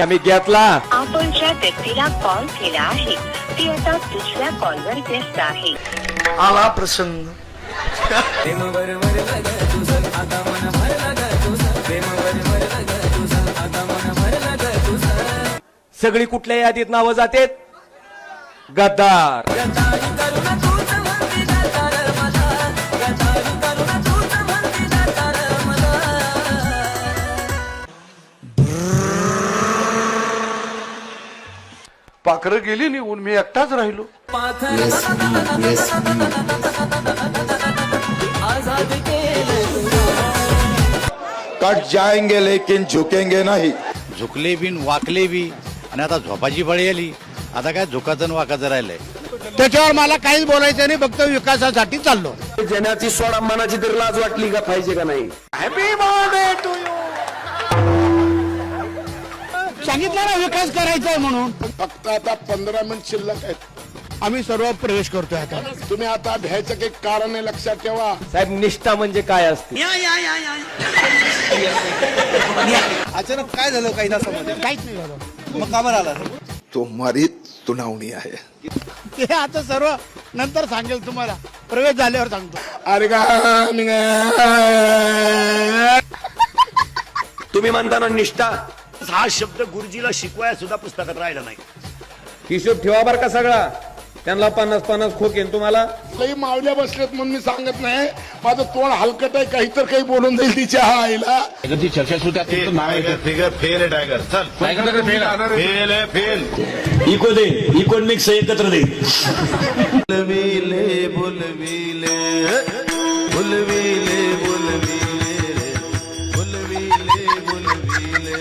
आम्ही घेतला. आपण ज्या व्यक्तीला कॉल केला आहे ती आता दुसऱ्या कॉलवर व्यस्त आहे. आला प्रसंग. सगळी कुठल्या यादीत नावं जातेत? गद्दार. पाखरं गेली निघून, मी एकटाच राहिलो. कट जाएंगे लेकिन झुकेंगे नहीं. झुकले बी वाकले बी आणि आता झोपाची बळी आली. आता काय झुकाचं आणि वाकाचं राहिलंय. त्याच्यावर मला काहीच बोलायचं नाही, फक्त विकासासाठी चाललो. जनाची सोडा मनाची तरी लाज वाटली का पाहिजे का नाही? Happy birthday to you. सांगितलं ना विकास करायचा आहे म्हणून. फक्त आता 15 मिनिट शिल्लक आहेत. आम्ही सर्व प्रवेश करतोय आता. तुम्ही आता भ्यायचं काही कारण आहे, लक्षात ठेवा. साहेब, निष्ठा म्हणजे काय असते? अचानक काय झालं काही तासामध्ये? काहीच नाही झालं. मग का बरं आला? तुम्हारी तुनावणी आहे. ते आता सर्व नंतर सांगेल तुम्हाला, प्रवेश झाल्यावर सांगतो. अरे का तुम्ही म्हणताना निष्ठा, हा शब्द गुरुजीला शिकवाय सुद्धा पुस्तकात राहिला नाही. हिशोब ठेवा बर का सगळा. त्यांना 50-50 खोकेन तुम्हाला. काही मावल्या बसलेत म्हणून मी सांगत नाही. माझं तोंड हलकट आहे, काही तर काही बोलून जाईल तिच्या आईला. चर्चा सुद्धा फिगर फेल आहे. टायगर चल फेल आहे. फेल इकोन मिक्स एकत्र दे. बुलविले बुलविले बुलविले बुलविले बुलविले बुलविले बुलविले